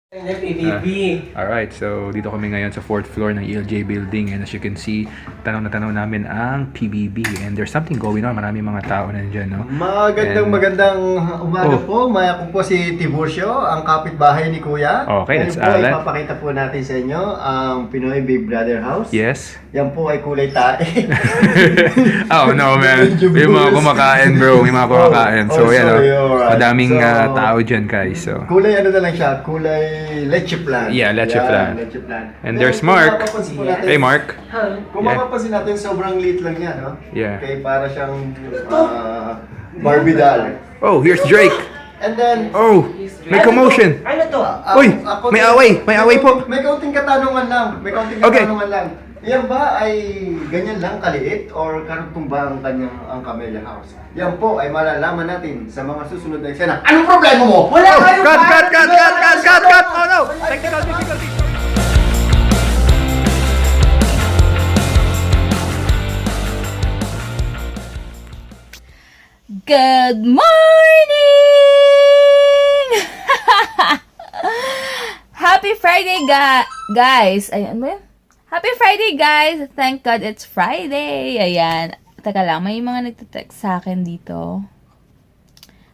Alright, so dito kami ngayon sa 4th floor ng ELJ building, and as you can see, tanaw na tanaw namin ang PBB, and there's something going on. Maraming mga tao na dyan, no? Magandang umaga po. Maya ko po si Tiburcio, ang kapitbahay ni Kuya. Okay, that's Alan. Alan. Ipapakita po natin sa inyo ang Pinoy Big Brother House. Yes. Yan po ay kulay tae. Oh no, man. May mga kumakain, bro. May mga kumakain. So, yan, alright. madaming So, tao dyan, guys. So, kulay ano na lang siya, kulay leche plan. Yeah, leche plan. Leche plan. And Then, there's kung Mark. mapapansin po natin- Hey, Mark. Kung Yeah. mapapansin natin, sobrang liit lang niya, no? Yeah. Okay, para siyang Barbie doll. Oh, here's Drake. And then, Oh, may commotion. Ano to? Uy, may away. May away po. May kaunting katanungan lang. May kaunting Okay. katanungan lang. Yan ba ay ganyan lang kaliit or karugtong ba ang kanyang Camellia House? Yan po ay malalaman natin sa mga susunod na eksena. Anong problema mo? Wala Oh, kayong cut! para- Oh no! Technical difficulty. Good morning! Happy Friday, guys! Ayan ba yun? Happy Friday, guys! Thank God it's Friday! Ayan. Teka lang, may mga nagtitext sa akin dito.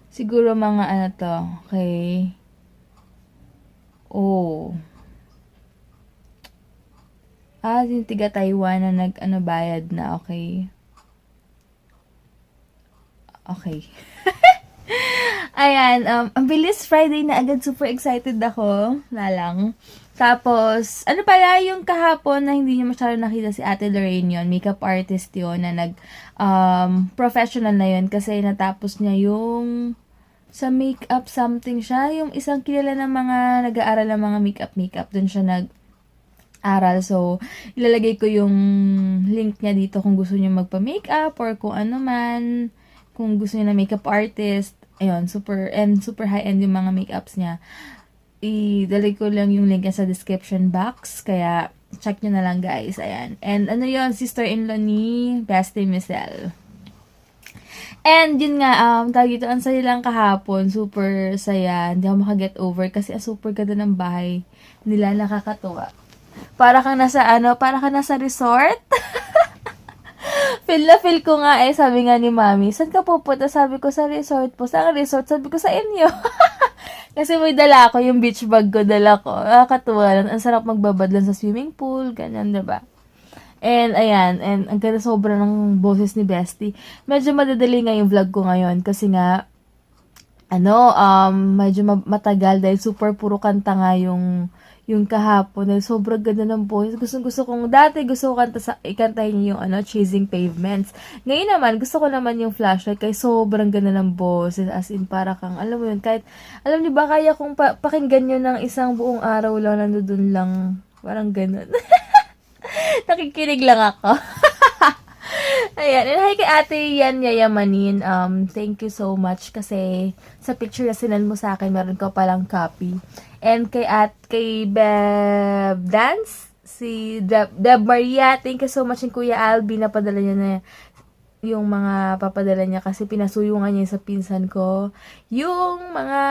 Siguro mga ano to. Okay. Oh. Yung tiga Taiwan na bayad na. Okay. Okay. Ayan, ang bilis Friday na agad, super excited ako. Lalang. Tapos, ano pala yung kahapon na hindi niyo masyado nakita si Ate Lorraine yun, makeup artist yun, na professional na yun kasi natapos niya yung sa makeup something siya, yung isang kilala ng mga nag-aaral ng mga makeup, dun siya nag-aral. So, ilalagay ko yung link niya dito kung gusto niyo magpa-makeup or kung ano man. Kung gusto niyo na makeup artist, ayun, super high-end yung mga makeups niya. Idalay ko lang yung link sa description box, kaya check nyo na lang, guys. Ayan. And ano yun, sister-in-law ni Bestie Michelle. And yun nga, tawag ito, ang saya lang kahapon, super saya. Hindi ako makaget over kasi super ganda ng bahay nila, nakakatuwa. Para kang nasa resort. Feel ko nga sabi nga ni Mami, saan ka pupunta? Sabi ko sa resort po. Saan resort? Sabi ko sa inyo. Kasi may dala ako, yung beach bag ko, dala ko. Nakakatuwa lang. Ang sarap magbabad lang sa swimming pool, ganyan, diba? And ayan, and ang ganda sobra ng boses ni Bestie. Medyo madadali nga yung vlog ko ngayon kasi nga, medyo matagal dahil super puro kanta nga yung kahapon, dahil sobrang ganda ng boses. Gusto ko ikantahin niyo yung Chasing Pavements. Ngayon naman, gusto ko naman yung Flashlight kaya sobrang ganda ng boses. As in, para kang, alam mo yun, kahit, alam niyo ba, kaya kung pakinggan nyo ng isang buong araw lang, nandun lang, parang ganun. Nakikinig lang ako. Ayan, and hi kay Ate Yan Yayamanin. Thank you so much kasi sa picture na sinend mo sa akin, meron ko palang copy. And kay Beb Dance, si Deb Maria, thank you so much. And Kuya Albi, napadala niya na yung mga papadala niya kasi pinasuyungan niya sa pinsan ko yung mga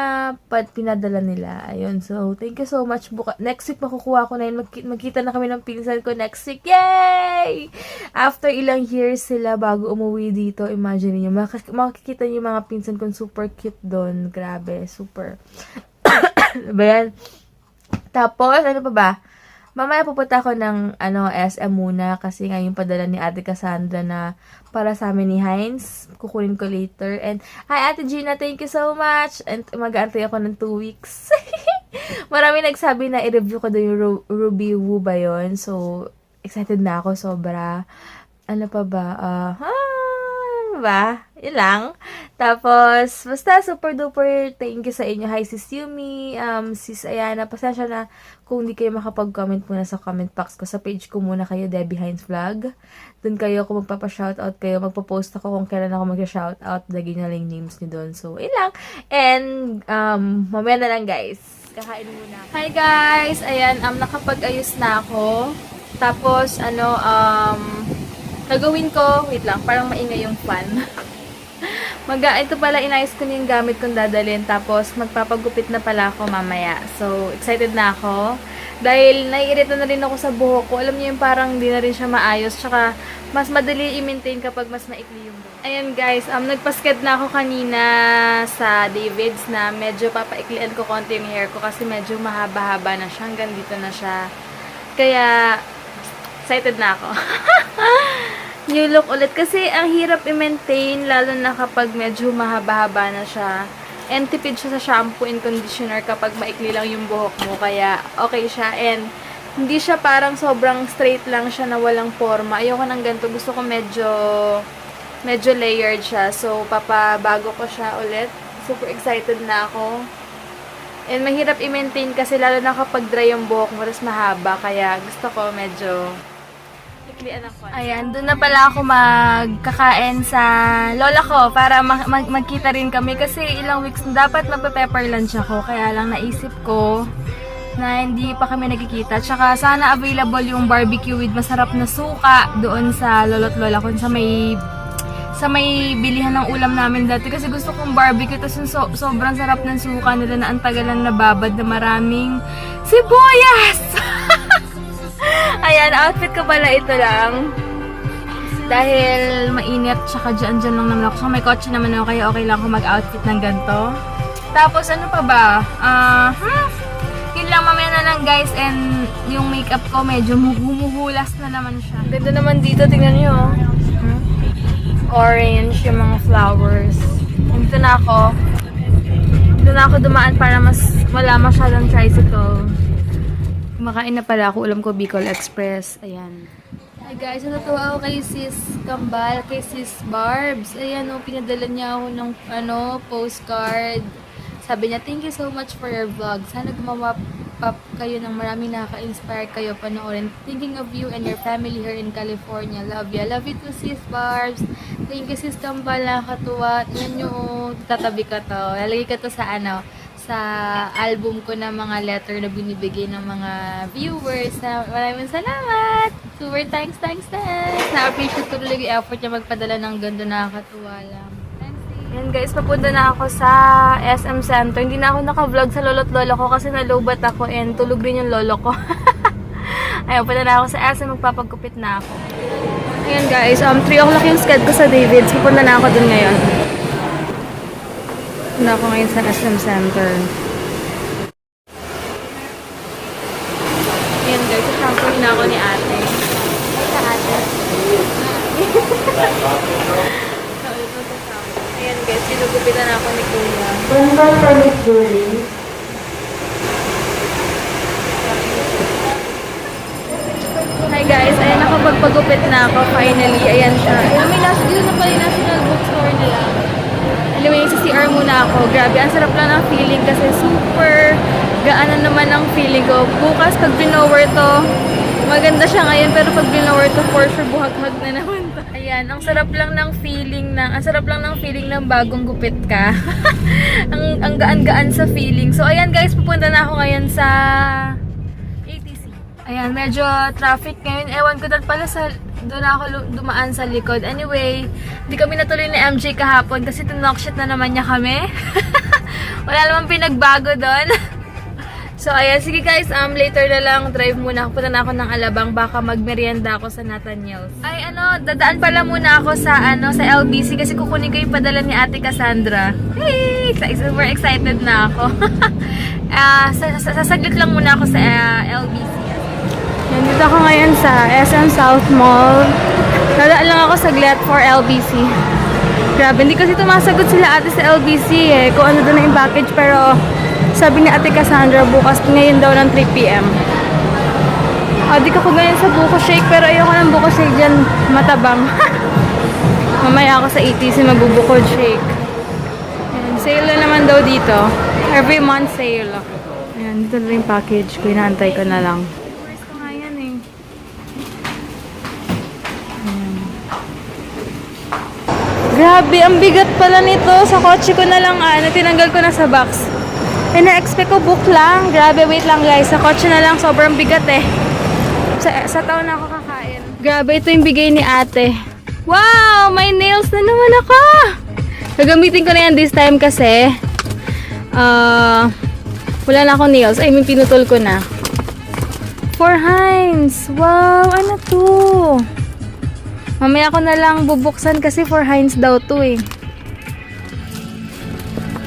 pinadala nila. Ayun, so thank you so much. Next week makukuha ko na yun. Magkita na kami ng pinsan ko next week. Yay! After ilang years sila bago umuwi dito, imagine niyo, makikita niyo yung mga pinsan ko, super cute doon. Grabe, super. Ba yan? Tapos, ano pa ba? Mamaya pupunta ako ng SM muna kasi nga yung padala ni Ate Cassandra na para sa amin ni Heinz. Kukunin ko later. And hi Ate Gina, thank you so much. And mag-aantay ako ng 2 weeks. Marami nagsabi na i-review ko doon yung Ruby Woo ba yun. So, excited na ako sobra. Ano pa ba? Ba? Yun lang. Tapos, basta super duper thank you sa inyo. Hi sis Yumi, sis Ayana, pasensya na kung hindi kayo makapag-comment muna sa comment box ko. Sa page ko muna kayo, Debbie Hines Vlog. Doon kayo kung magpapa-shoutout kayo, magpo-post ako kung kailan ako mag-shoutout. Lagyan na lang names niyo doon. So, yun lang. And, mamaya na lang guys. Kakain muna. Hi guys! Ayan, nakapag-ayos na ako. Tapos, gagawin ko, wait lang, parang maingay yung fan. Ito pala, inayos ko na yung gamit kong dadalhin. Tapos, magpapagupit na pala ako mamaya. So, excited na ako. Dahil, naiirita na rin ako sa buhok ko. Alam niyo yung parang di na rin siya maayos. Tsaka, mas madali i-maintain kapag mas maikli yung buhok. Ayan guys, nagpasked na ako kanina sa David's na medyo papaiklian ko konti yung hair ko kasi medyo mahaba-haba na siya. Hanggang dito na siya. Kaya, excited na ako. New look ulit. Kasi ang hirap i-maintain lalo na kapag medyo mahaba-haba na siya. And tipid siya sa shampoo and conditioner kapag maikli lang yung buhok mo. Kaya okay siya. And hindi siya parang sobrang straight lang siya na walang forma. Ayoko ng ganito. Gusto ko medyo layered siya. So, papabago ko siya ulit. Super excited na ako. And mahirap i-maintain kasi lalo na kapag dry yung buhok mo, tapos mahaba. Kaya gusto ko medyo iklian ako. Ayan, doon na pala ako magkakain sa lola ko para magkita rin kami. Kasi ilang weeks dapat magpe-pepper lunch ako. Kaya lang naisip ko na hindi pa kami nagkikita. Tsaka sana available yung barbecue with masarap na suka doon sa lolo't lola ko sa may bilihan ng ulam namin dati kasi gusto kong barbecue tapos yung sobrang sarap ng suka nila na ang tagalan na babad na maraming sibuyas! Ayan, outfit ko pala ito lang dahil mainit tsaka dyan lang naman ako. So, may kotse naman ako kaya okay lang ako mag-outfit ng ganito. Tapos ano pa ba? Yun lang mamaya na lang guys and yung makeup ko medyo humuhulas na naman siya. Ganda naman dito, tingnan nyo. Orange, yung mga flowers. Dito na ako dumaan para mas wala masyadong tricycle. Kumakain na pala ako, ulam ko Bicol Express. Ayan. Hi guys, natutuwa ako kay Sis Kambal, kay Sis Barbs. Ayan pinadala niya ako ng postcard. Sabi niya, thank you so much for your vlog. Sana gumawa pa kayo ng marami nakaka-inspire kayo panoorin. Thinking of you and your family here in California. Love you. Love you too, Sis Barbs. Thank you, Sis Kambal. Nakakatuwa. Yan yung tatabi ka to. Lalagay ka to sa sa album ko na mga letter na binibigay ng mga viewers. Maraming salamat! Super thanks! Na-appreciate ko talaga yung effort niya magpadala ng ganda, nakakatuwa lang. Yan guys, papunta na ako sa SM Center. Hindi na ako naka-vlog sa lolo't lolo ko kasi nalobat ako and tulog rin yung lolo ko. Ayun, punta na ako sa SM, magpapagkupit na ako. Ayan guys, 3 o'clock yung schedule ko sa David's. Pupunta na ako dun ngayon. Punta ako ngayon sa SM Center. Ayan guys, shampoo na ako ni ate. Sa ate. Ayan guys, sinugupitan ako ni Kuya. Hi guys, ayan ako, magpagupit na ako finally. Ayan siya. Ayan, may dito na pala yung National Bookstore nila. Anyway, sa CR muna ako. Grabe, ang sarap lang ng feeling kasi super gaan naman ang feeling ko. Bukas, pag binower to, maganda siya ngayon, pero pag binower to, for sure, buhag-hag na naman to. Ayan, ang sarap lang ng feeling ng bagong gupit ka. ang gaan-gaan sa feeling. So, ayan guys, pupunta na ako ngayon sa ATC. Ayan, medyo traffic ngayon. Ewan ko dahil pala doon ako dumaan sa likod. Anyway, hindi kami natuloy ni MJ kahapon kasi tinokshit na naman niya kami. Wala namang pinagbago doon. So, ayan. Sige guys, later na lang. Drive muna. Punta na ako ng Alabang. Baka magmerienda ako sa Nathaniel's. Ay, dadaan pala muna ako sa LBC kasi kukunin ko yung padala ni Ate Cassandra. Hey! Super excited na ako. Sasaglit lang muna ako sa LBC. Nandito ako ngayon sa SM South Mall. Dadaan lang ako saglit for LBC. Grabe, hindi kasi tumasagot sila ate sa LBC kung ano doon na yung package, pero sabi ni Ate Cassandra bukas ngayon daw ng 3 PM. Di ko ngayon sa buko shake, pero ayoko ng buko shake dyan, matabang. Mamaya ako sa ATC magbubukod shake. Ayan, sale na naman daw dito. Every month sale. Ayan, dito na yung package ko, inaantay ko na lang. Grabe, ang bigat pala nito. Sa kotse ko na lang, tinanggal ko na sa box. Na-expect ko book lang. Grabe, wait lang guys. Sa kotse na lang, sobrang bigat Sa taon na ako kakain. Grabe, ito yung bigay ni ate. Wow! May nails na naman ako! Gagamitin ko na yan this time kasi wala na akong nails. I mean, pinutol ko na. For Heinz. Wow, ano to? Mamaya ko na lang bubuksan kasi for Heinz daw to eh.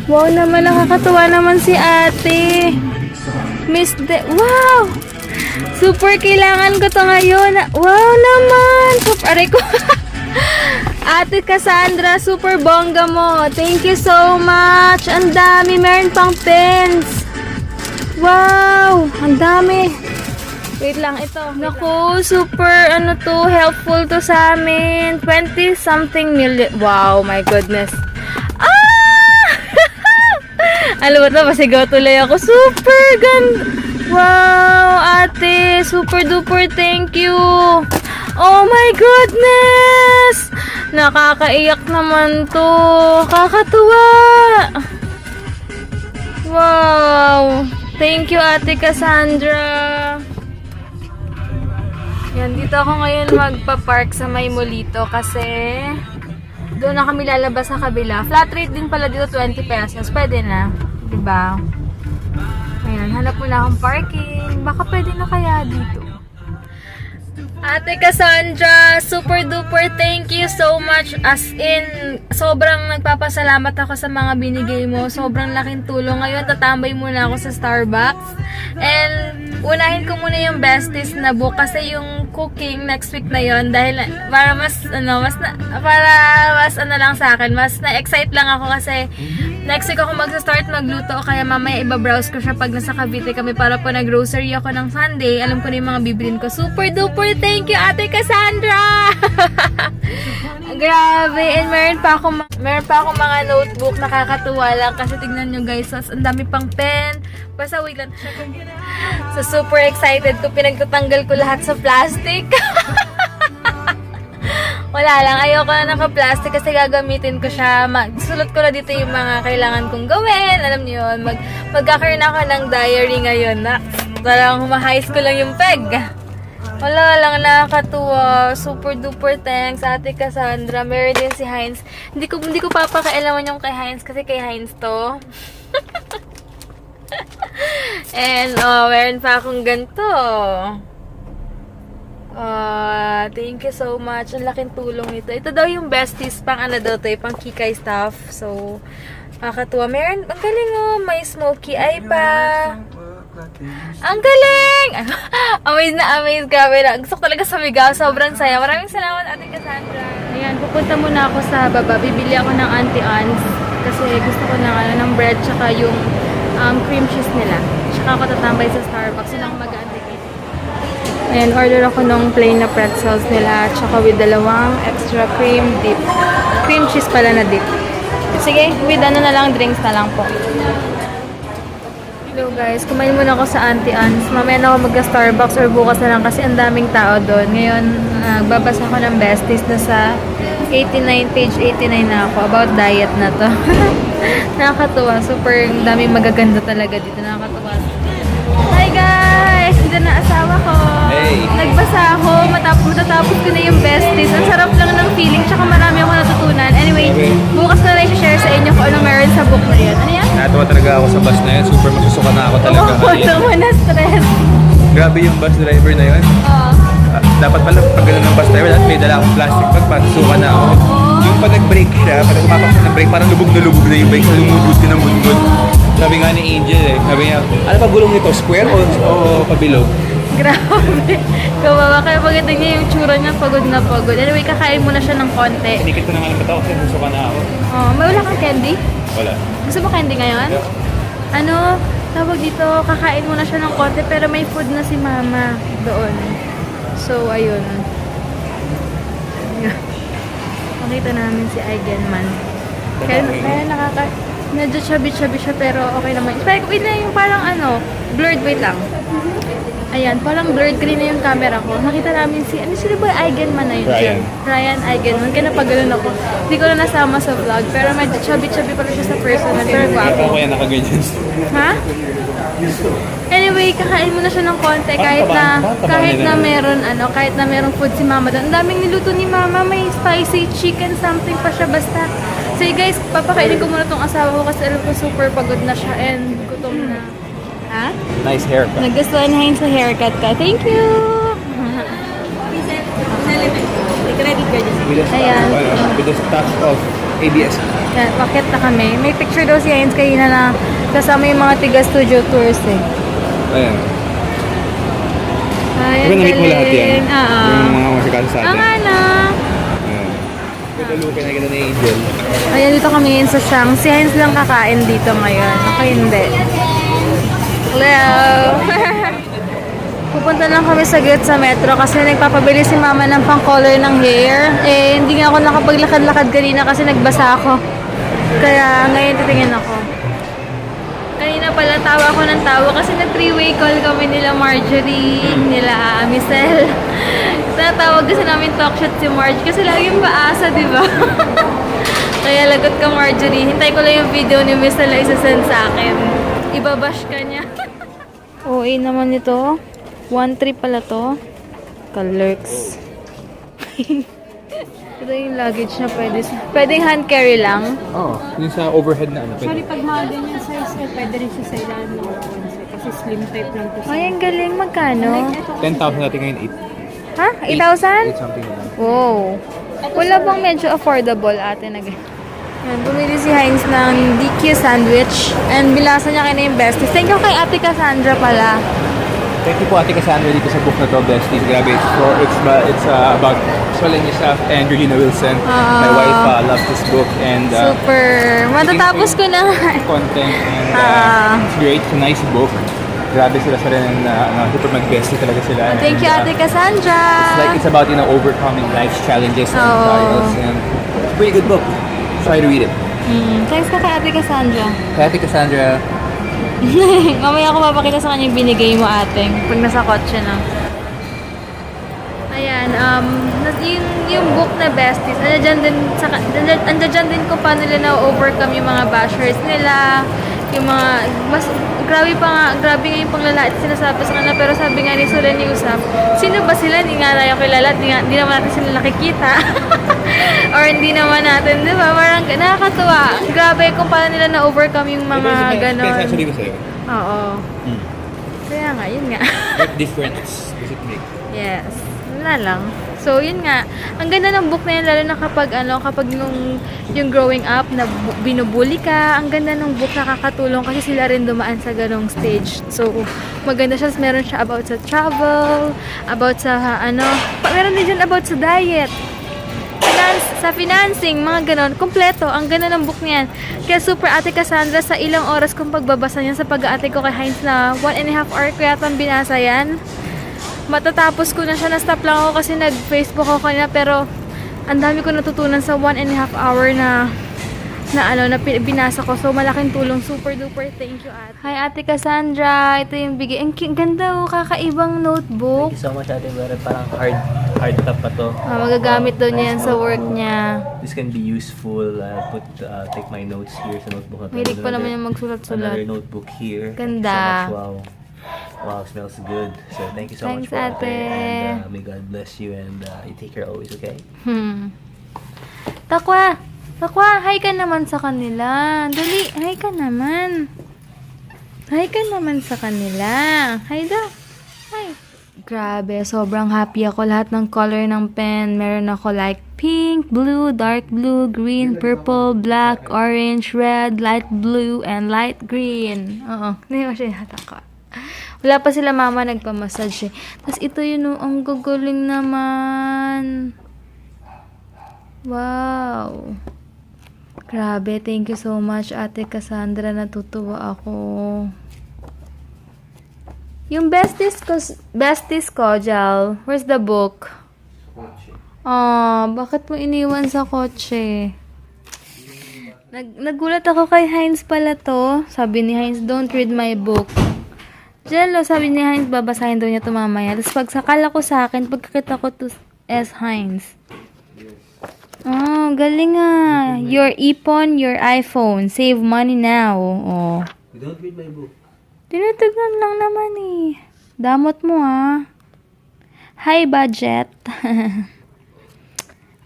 Wow naman, nakakatuwa naman si ate. Miss De... Wow! Super kailangan ko to ngayon. Wow naman! Super, aray ko. Ate Cassandra, super bongga mo. Thank you so much. Ang dami. Meron pang pens. Wow! Ang dami. Wait lang, ito. Naku, super ano to, helpful to sa amin. 20 something million. Wow, my goodness. Alam mo ito, pasigaw tuloy ako. Super ganda. Wow, ate. Super duper thank you. Oh my goodness. Nakakaiyak naman to. Kakatuwa. Wow. Thank you, ate Cassandra. Yan, dito ako ngayon magpa-park sa may Molito kasi doon na kami lalabas sa kabila. Flat rate din pala dito, 20 pesos. Pwede na. Diba? Ayan, hanap mo na akong parking. Baka pwede na kaya dito. Ate Cassandra, super duper thank you so much. As in, sobrang nagpapasalamat ako sa mga binigay mo. Sobrang laking tulong. Ngayon, tatambay muna ako sa Starbucks. And, unahin ko muna yung besties na book kasi yung cooking next week na yon dahil para mas lang sa akin, mas na-excite lang ako kasi next week ako magsa-start magluto kaya mamaya iba-browse ko siya pag nasa Cavite kami para po nag-grocery ako ng Sunday. Alam ko na yung mga bibilin ko. Super duper thank you, Ate Cassandra! Grabe! And meron pa akong mga notebook, nakakatuwa lang kasi tignan nyo guys, ang dami pang pen. Basta wait lang. So super excited ko, pinagtatanggal ko lahat sa plastic. Wala lang, ayoko na naka-plastic kasi gagamitin ko siya. Sulat ko na dito yung mga kailangan kong gawin. Alam niyo yun, magkakaroon ako ng diary ngayon na parang humahigh school lang yung peg. Wala lang, nakakatuwa. Super duper thanks, Ate Cassandra. Meron din si Heinz. Hindi ko papakialaman yung kay Heinz kasi kay Heinz to. And, meron pa akong ganito. Thank you so much. Ang laking tulong nito. Ito daw yung besties pang ano daw to, pang kikay stuff. So, nakakatuwa. Meron, ang galing oh, may smoky eye pa. Ang galing! Amaze kami lang. Gusto ko talaga sumigaw. Sobrang saya. Maraming salamat, Ate Cassandra. Ayan, pupunta muna ako sa baba. Bibili ako ng Auntie Anne's kasi gusto ko ng bread tsaka yung cream cheese nila. Tsaka ako tatambay sa Starbucks. Yun ang mag-antikate. Ayan, order ako ng plain na pretzels nila tsaka with dalawang extra cream dip. Cream cheese pala na dip. Sige, with ano na lang, drinks na lang po. Hello guys, kumain muna ako sa Auntie Anne's. Mamaya na ako magka-Starbucks or bukas na lang kasi ang daming tao doon. Ngayon, nagbabasa ako ng besties na sa 89, page 89 na ako. About diet na to. Nakakatuwa. Super daming magaganda talaga dito. Nakakatuwa. Hi guys! Dito na asawa ko. Hey! Nagbasa ako. Matatapos ko na yung besties. Ang sarap lang ng feeling. Tsaka marami ako natutunan. Anyway, bukas na lang i-share sa inyo kung ano meron sa book na yun. Ano yan? Natuwa talaga ako sa bus na yun. Super masusuka na ako talaga. Oo, naman na stress. Grabe yung bus driver na yun. Oo. Dapat pala pag gano'n ng bus driver, may dala akong plastic bag, masusuka na ako. Yung pag nag-brake siya, pag tumapak siya ng brake, parang lubog na yung bike, lumudod ka ng gundod. Sabi nga ni Angel sabi niya, ano pa gulong nito? Square o pabilog? Grabe. Kawawa. Kaya pagdating niya yung tsura niya, pagod na pagod. Anyway, kakain muna siya ng konti. Sinikit ko na nga ng mata kasi susuka na ako. Oh, may wala kang candy? Wala. Gusto mo candy ngayon? Yeah. Ano, tawag dito, kakain muna siya ng konti pero may food na si mama doon. So, ayun. Nakita namin si Eigenman. Kaya medyo chubby-chubby siya pero okay naman. Wait na yung parang blurred, wait lang. Ayan, parang blurred green na yung camera ko. Nakita namin ano sila ba Eigenman na yun? Ryan Eigenman. Kaya napagano'n ako. Hindi ko na nasama sa vlog. Pero medyo chubby-chubby pala siya sa personal. Pero guwapo. Ako kaya nakaganyan. Ha? Anyway, kakain muna siya ng konti kahit na meron food si mama doon. Ang daming niluto ni mama. May spicy chicken something pa siya. Basta So guys, papakainin ko muna tong asawa ko kasi alam ko super pagod na siya and gutom na. Ha? Nice haircut. Nagustuhan na sa haircut ka. Thank you! Ayan. With the touch of ABS. Yan, pakit na kami. May picture daw si Heinz kanina na kasama yung mga tiga-studio tours eh. Ayan. Ayan, Diba na-meet mo lahat yan? Oo. Yung mga masikasa sa atin. Ano? Ayan. Ganda lupin na ganda ni Angel. Ayan, dito kami ngayon sa Shang. Si Heinz lang kakain dito ngayon. Ako hindi. Hello! Pupunta lang kami saglit sa metro kasi nagpapabili si mama ng pang-color ng hair. Eh, hindi nga ako nakapaglakad-lakad kanina kasi nagbasa ako. Kaya ngayon titingin ako. Kanina pala tawa ko ng tawa kasi nag-three-way call kami nila Marjorie, nila Michelle. Natawag kasi namin talk shot si Marge kasi laging paasa, di ba? Kaya lagot ka Marjorie. Hintay ko lang yung video ni Michelle na isasend sa akin. Ibabash ka niya. OA naman ito. 1-3 pala to. Kalurks. Ito yung luggage na pwede. Pwedeng hand carry lang. Oo. Yung sa overhead na ano. Sorry, pag mga ganyan size, eh, pwede rin siya sa ilalim ng bonsai. Kasi slim type lang to. Ay, ang galing. Magkano? 10,000 natin ngayon, 8. Ha? 8,000? 8 something na lang. Wow. Wala bang medyo affordable ate na ganyan? Yan, bumili si Heinz ng DQ sandwich and bilasa niya kayo yung besties. Thank you kay ate Cassandra pala. Thank you po Ate Cassandra dito sa book na to, Besties. Grabe, it's about Solen Yusuf and Regina Wilson. My wife loves this book and Super. Matatapos ko na. content and it's great. It's a nice book. Grabe sila sa rin super mag-bestie talaga sila. Thank you ate Cassandra. It's about overcoming life's challenges and trials and it's a pretty good book. Try to read it. Thanks ka kay ate Cassandra. Kaya Ate Cassandra, Mamaya ako mapakita sa kanya yung binigay mo ating pag nasa kotse na. Ayan, yung book na Besties, andyan din kung paano nila na-overcome yung mga bashers nila, yung mga, grabe nga yung panglalait sinasabi sa kanila, pero sabi nga ni Solen Yusuf, sino ba sila? Hindi nga tayo kilala, hindi naman natin sila nakikita. Or hindi naman natin, di ba? Parang nakakatuwa. Grabe kung paano nila na-overcome yung mga ganon. Kaya sasabihin ko sa'yo, Oo. Kaya nga, yun nga. what difference does it make? Yes. Wala lang. So, yun nga. Ang ganda ng book na yun, lalo na kapag yung growing up, na binubuli ka, ang ganda ng book, nakakatulong kasi sila rin dumaan sa ganong stage. So, maganda siya. Meron siya about sa travel, about sa, meron din dyan about sa diet, sa financing, mga ganon. Kompleto. Ang ganda ng book niyan. Kaya super ate Cassandra, sa ilang oras kong pagbabasa niyan sa pag-aate ko kay Heinz na 1.5 hour ko yata binasa yan. Matatapos ko na siya. Na-stop lang ako kasi nag-Facebook ako kanina, pero ang dami ko natutunan sa 1.5 hour na binasa ko. So, malaking tulong. Super duper. Thank you, ate. Hi, ate Cassandra. Ito yung bigay. Ang ganda, kakaibang notebook. Thank you so much, Ate Vera. Parang hard top pa to. Magagamit daw niya yan sa work niya. This can be useful. Take my notes here sa notebook na to. Mahilig pa naman yung magsulat-sulat. Another notebook here. Ganda. Thank you so much. Wow, smells good. So, thank you so Thanks, much, Ate. Ate. And may God bless you and you take care always, okay? Takwa, hi ka naman sa kanila. Dali, hi ka naman. Hi ka naman sa kanila. Hi daw. Hi. Grabe, sobrang happy ako. Lahat ng color ng pen. Meron ako like pink, blue, dark blue, green, purple, black, orange, red, light blue, and light green. Oo, hindi mo siya natakot. Wala pa sila mama nagpamassage eh. Tapos ito yun, ang gagaling naman. Wow. Grabe, thank you so much, Ate Cassandra. Natutuwa ako. Yung besties ko, Jal. Where's the book? Bakit mo iniwan sa kotse? Nagulat ako kay Heinz pala to. Sabi ni Heinz, don't read my book. Jello, sabi ni Heinz, babasahin daw niya ito mamaya. Tapos pagsakala ko sa akin, pagkakita ko to S. Heinz. Galing ah. Your ipon, your iPhone. Save money now. Oh. You don't read my book. Tinitignan lang naman eh. Damot mo ah. High budget.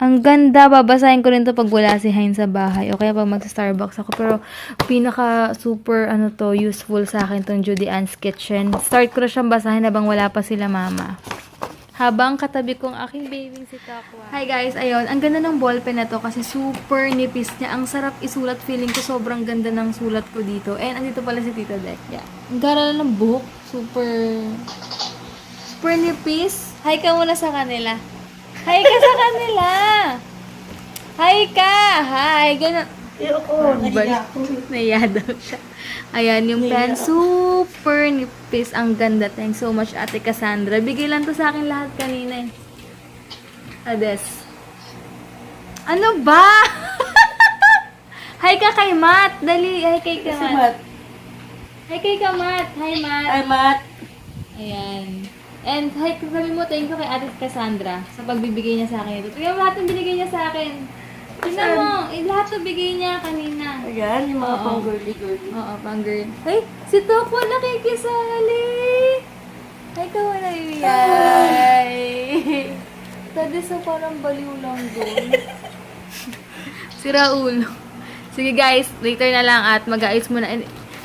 Ang ganda, babasahin ko rin to pag wala si Hein sa bahay o kaya pag mag-Starbucks ako. Pero pinaka super useful sa akin tong Judy Ann's Kitchen. Start ko na siyang basahin habang wala pa sila mama. Habang katabi kong aking baby si Takwa. Hi guys, ayun. Ang ganda ng ballpen na to kasi super nipis niya. Ang sarap isulat. Feeling ko sobrang ganda ng sulat ko dito. And andito pala si Tita Dek. Yeah. Ang gara ng buhok. Super nipis. Hi ka muna sa kanila. Hi ka sa kanila. Hi ka. Hi. Ganun. Oo, nahiya ako. Naiya daw siya. Ayan, yung pen, super nipis. Ang ganda. Thanks so much, Ate Cassandra. Bigay lang to sa akin lahat kanina eh. Ades. Ano ba? Hi ka kay Matt. Dali. Hi kay ka, Matt. Hi kay ka, Matt. Hi, Matt. Hi, Matt. Ayan. And hi, sabi mo, thank you kay Ate Cassandra sa pagbibigay niya sa akin ito. Tingnan mo lahat ng binigay niya sa akin. Tingnan mo, lahat ng bigay niya kanina. Ayan, yung mga Oo. pang-girly-girly. Oo, pang girl. Ay, si Tokwa nakikisali. Ay, kawa na yay. Tadi sa parang baliw lang doon. Si Raul. Sige guys, later na lang at mag-aayos muna.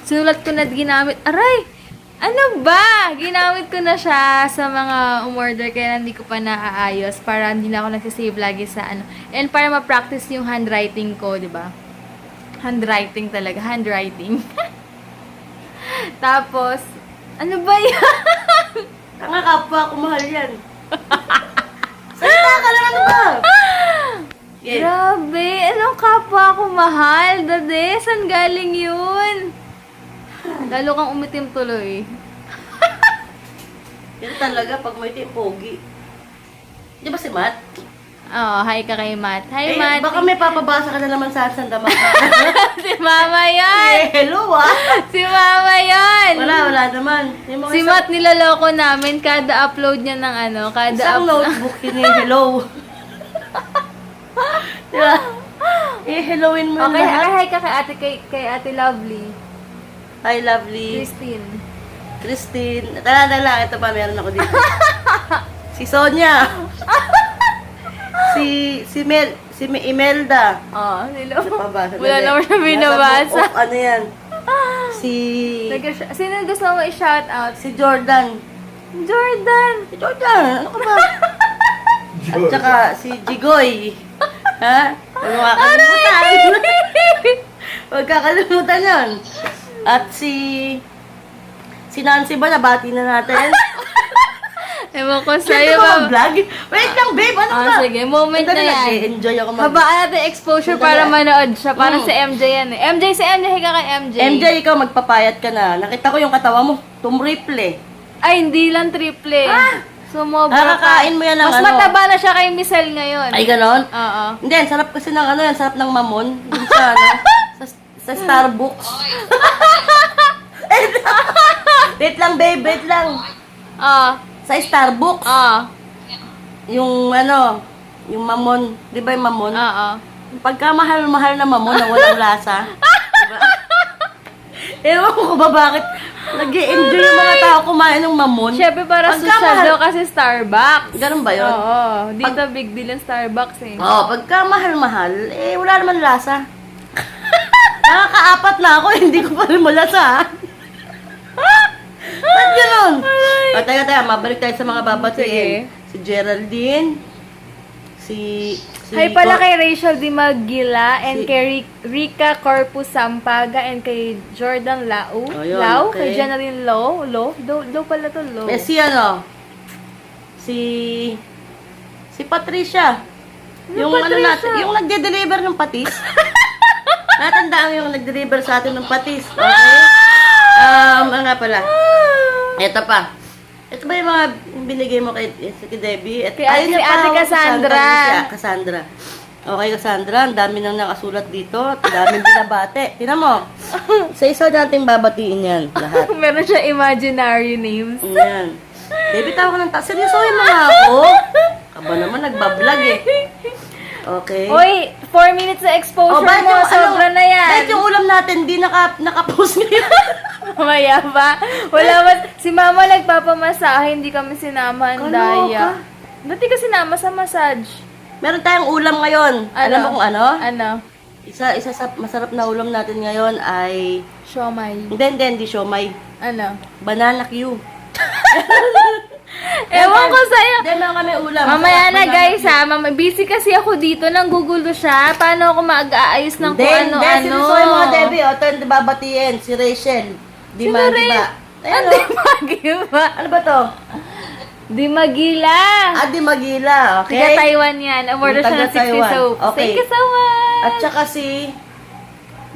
Sinulat ko na ginamit. Aray! Ano ba? Ginamit ko na siya sa mga umorder kaya hindi ko pa naaayos para hindi na ako nagsisave lagi sa ano. And para ma-practice yung handwriting ko, di ba? Handwriting talaga. Handwriting. Tapos, ano ba yan? Tanga kapwa ko mahal yan. Salita ka lang, ano ba? Yes. Grabe. Anong kapwa ko mahal? Dade, saan galing yun? Lalo kang umitim tuloy. Yan talaga pag may pogi. Di ba si Matt? Oh, hi ka kay Matt. Hi, Matt. Baka may papabasa ka na naman sa sandama. Si Mama yan! Hello Si Mama yan! Wala naman. Yung mga Si Matt nilaloko namin kada upload niya ng ano, kada isang notebook yun yung hello. Diba? Helloin mo Okay, yung lahat. hi ka kay Ate Lovely. Hi, lovely. Christine. Dala. Ito pa, meron ako dito. Si Sonia. si Imelda. Oh, nilo. Ano pa ba? Wala naman siya binabasa. Nasa book of ano yan? Si Sino gusto mo i-shout out? si Jordan. Jordan! Si Jordan, ano ka ba? At saka si Jigoy. Ha? Huwag mo kakalimutan. Huwag kakalimutan yun. At si Nancy ba, nabati na natin? Ewan ko Sa'yo sa'yo, ba ma'am. vlog? Wait lang, babe, ano ba? Sige, moment na yan. Enjoy ako mag- Habaan natin exposure para manood siya. Parang si MJ yan eh. si MJ, higa kay MJ. MJ, ikaw magpapayat ka na. Nakita ko yung katawa mo. Tumriple. Ay, hindi lang triple. Sumobra ka. Nakakain mo yan ng Mas ano. mataba na siya kay Michelle ngayon. Ay, ganon? Oo. Hindi, ang sarap kasi ng ano yan. Sarap ng mamon. Dun sa ano. sa Starbucks. Wait lang, babe. Wait lang. Sa Starbucks. Yung ano, yung mamon. Di ba yung mamon? Oo. Pagka mahal-mahal na mamon na walang lasa. Diba? Ewan ko ba bakit nag-i-enjoy yung mga tao kumain ng mamon. Siyempre para Pagka social mahal- daw kasi Starbucks. Ganun ba yun? Oo. Dito big deal yung Starbucks eh. Oo, pagka mahal-mahal, wala naman lasa. Nakakaapat na ako, hindi ko pa rin malasa. Ba't ganun? Teka, mabalik tayo sa mga babatiin. Si Geraldine, si Hi pala kay Rachel Di Magila and kay Rica Corpus Sampaga and kay Jordan Lau. Oh, yun, Lau? okay. Kay Janeline Lo? Lo pala to, Lo. si ano, si Patricia. Yung ano Patricia? natin, yung nagde-deliver ng patis. Natandaan yung nag-deliver sa atin ng patis. Okay? Nga pala. Ito pa. Ito ba yung mga binigay mo kay Debbie? Kay Ate Cassandra. Cassandra. Okay, Cassandra. Ang dami nang nakasulat dito. Ang daming binabate. Tingnan mo. Sa isa natin babatiin yan. Lahat. Meron siya imaginary names. Yan. Debbie, tawag ka ng seryosohin mo nga ako. Aba naman, nagbablog eh. Okay. Uy, 4 minutes na exposure bakit mo. yung Sobra na yan. Bakit yung ulam natin di nakapost ngayon? Mamaya ba? Wala ba? Si Mama nagpapamasahe, hindi kami sinama ang Kaloka. daya. Dati ka sinama sa massage. Meron tayong ulam ngayon. Alam mo kung ano? Ano? Isa sa masarap na ulam natin ngayon ay... Siomay. Hindi siomay. Ano? Banana Q. Ewan ko sa'yo. Hindi, meron kami ulam. Mamaya na Banana guys Q. ha. Busy kasi ako dito. Nanggugulo siya. Paano ako mag-aayos ng kung Hindi, ano-ano? sino yung mga Debbie? O, ito yung babatiin. Si Rachel. Di Sino rin? ba? Di Magila. Ano ba to? Di Magila. Di Magila, okay? Taga Taiwan yan. Award siya ng 60 Taga-Taiwan. soap. Okay. Thank you so much. At saka si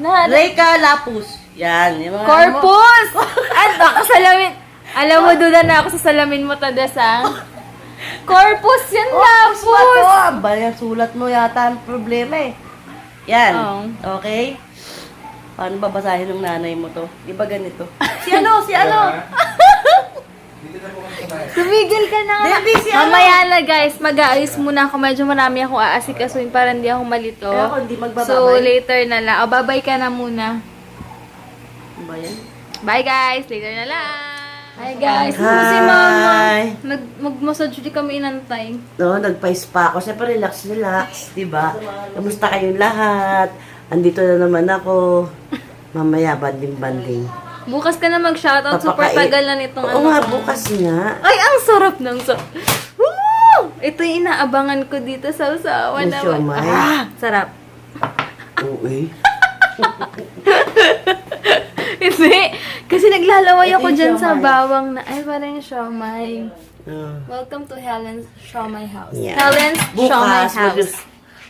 Na- Reyka Lapus. Yan. Yung mga Corpus! At baka salamin. Alam mo, duda na ako sa salamin mo, Tadas, ha? Corpus yan, Lapus! Lapus! Ba, yan, sulat mo yata ang problema eh. Yan. Oo. Okay? Paano babasahin ng nanay mo to? Di ba ganito? Si ano? Si ano? Tumigil ka na. Debbie, si ano? Mamaya na, guys. Mag-aayos muna ako. Medyo marami akong aasikasuin para hindi ako malito. Kaya ako hindi magbababay. So, later na lang. O, babay ka na muna. Ano ba yan? Bye, guys. Later na lang. Hi, guys. Hi. Ito si Mama. Mag-massage di kami inantay. No, nagpa-spa ako. Siyempre, relax. Diba? Kamusta kayong lahat? Andito na naman ako. Mamaya, banding-banding. Bukas ka na mag-shoutout. Super tagal na nitong Oo nga, bukas nga. Ay, ang sarap ng Woo! Ito yung inaabangan ko dito sa usawa Yung naman. siomay. Sarap. Oo eh. Hindi. Kasi naglalaway Ito ako yung dyan sa siomay. bawang na, ay, parang siomay. Ah. Welcome to Helen's Siomay House. Yeah. Helen's Siomay Bukas, House.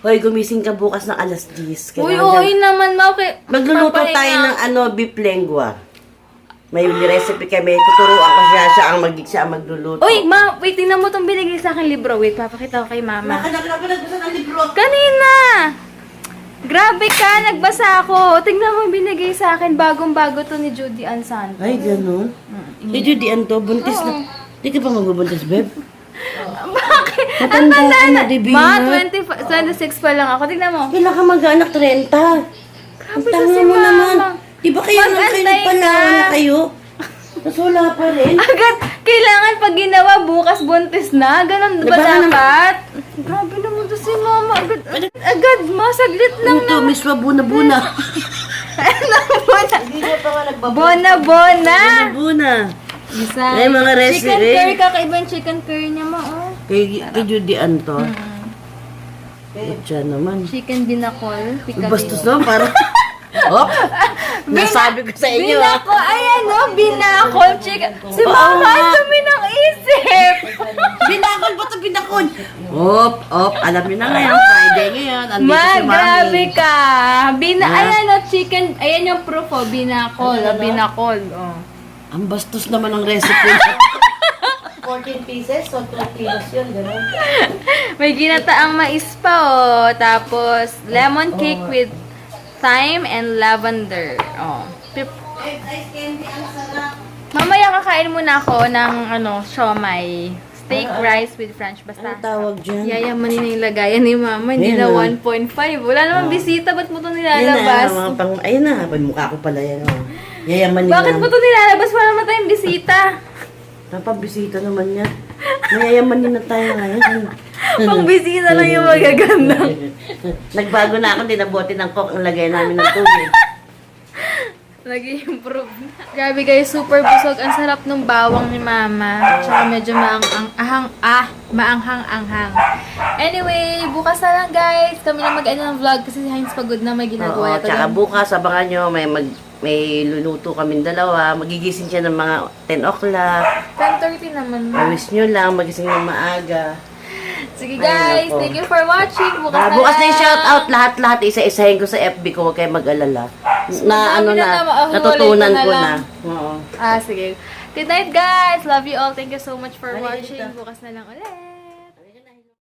Hoy, gumising ka bukas ng alas 10. Uy, Kailangan- uy naman, Ma. Okay. Magluluto Papahinga. tayo ng beef lengua. May recipe kami. Tuturuan ko siya ang magluluto. Uy, Ma, wait, tingnan mo itong binigay sa akin libro. Wait, papakita ko kay Mama. Nagbasa ng libro. Kanina! Grabe ka, nagbasa ako. Tingnan mo yung binigay sa akin. Bagong-bago to ni Judy Ann Santos. Ay, ganun. Medyo di anto, buntis na. Di ka pa magbubuntis, babe? Bakit? Matanda ka na, Divina. Ma, 26 pa lang ako. Tingnan mo. Kailan ka mag-anak 30? Ang Grabe tanga kasi, mo Mama. naman. Di ba kaya nang kayo Mag-antay nagpalawan na ka. kayo? Tapos wala pa rin. Agad, kailangan pag ginawa bukas buntis na. Ganun ba Baka naman- dapat? Grabe naman to si Mama. Agad, Ma, saglit lang Ito, Miss Wabuna-buna. Bona. Hindi na pa nga nagbabuna. Bona. Buna. Isa. Ay, mga recipe. Chicken curry, kakaiba yung chicken curry niya, Ma. Oh. Kay Judy Anto. Diyan naman. Chicken binakol. Bastos naman, parang... Oh, nasabi ko sa inyo. Binako, ayan o, binakol chicken. Si Mama, ang dumi ng isip. Binakol ba ito binakol? Alam niyo na ngayon, Friday ngayon. Andito Ma, si Mami. grabe ka. Ha? Ayan o, chicken, ayan yung proof o, binakol. Binakol, oh. Ang bastos naman ng recipe. 14 pieces, so 2 kilos yun, gano'n. May ginataang mais pa oh. Tapos, lemon cake with thyme and lavender. Oh. Mamaya kakain muna ako ng siomay. Steak rice with French. Ano Basta. tawag dyan? Yayamanin na yung lagayan ni Mama. Hindi na Ayun, 1.5. Wala namang bisita. Ba't mo ito Ayun na, nilalabas? mga pang... Ayun na, mukha ko pala yan. Oh. Yayamanin Bakit mo ito nilalabas? Wala naman tayong bisita. Napabisita naman yan. Mayayamanin na tayo ngayon. Pang bisita lang yung magaganda. Nagbago na ako, dinabote ng coke ang lagay namin ng tubig. Nag-improve na. Grabe guys, super busog. Ang sarap ng bawang ni Mama. Tsaka medyo maanghang-anghang. Anyway, bukas na lang guys. Kami na mag-end ng vlog kasi si Heinz pagod na may Oo, ginagawa. tsaka bukas, abangan nyo, may luluto kaming dalawa. Magigising siya ng mga 10 o'clock. 10:30 naman. Pawis nyo lang, magising ng maaga. Sige guys, Ay, nako. thank you for watching. Bukas na Bukas na lang. yung shoutout, lahat-lahat, isa-isahin ko sa FB ko, huwag kayo mag-alala. madami na naman, Natutunan ulit ko na na. lang. Oo. Sige. Good night guys. Love you all. Thank you so much for watching. Bukas na lang ulit.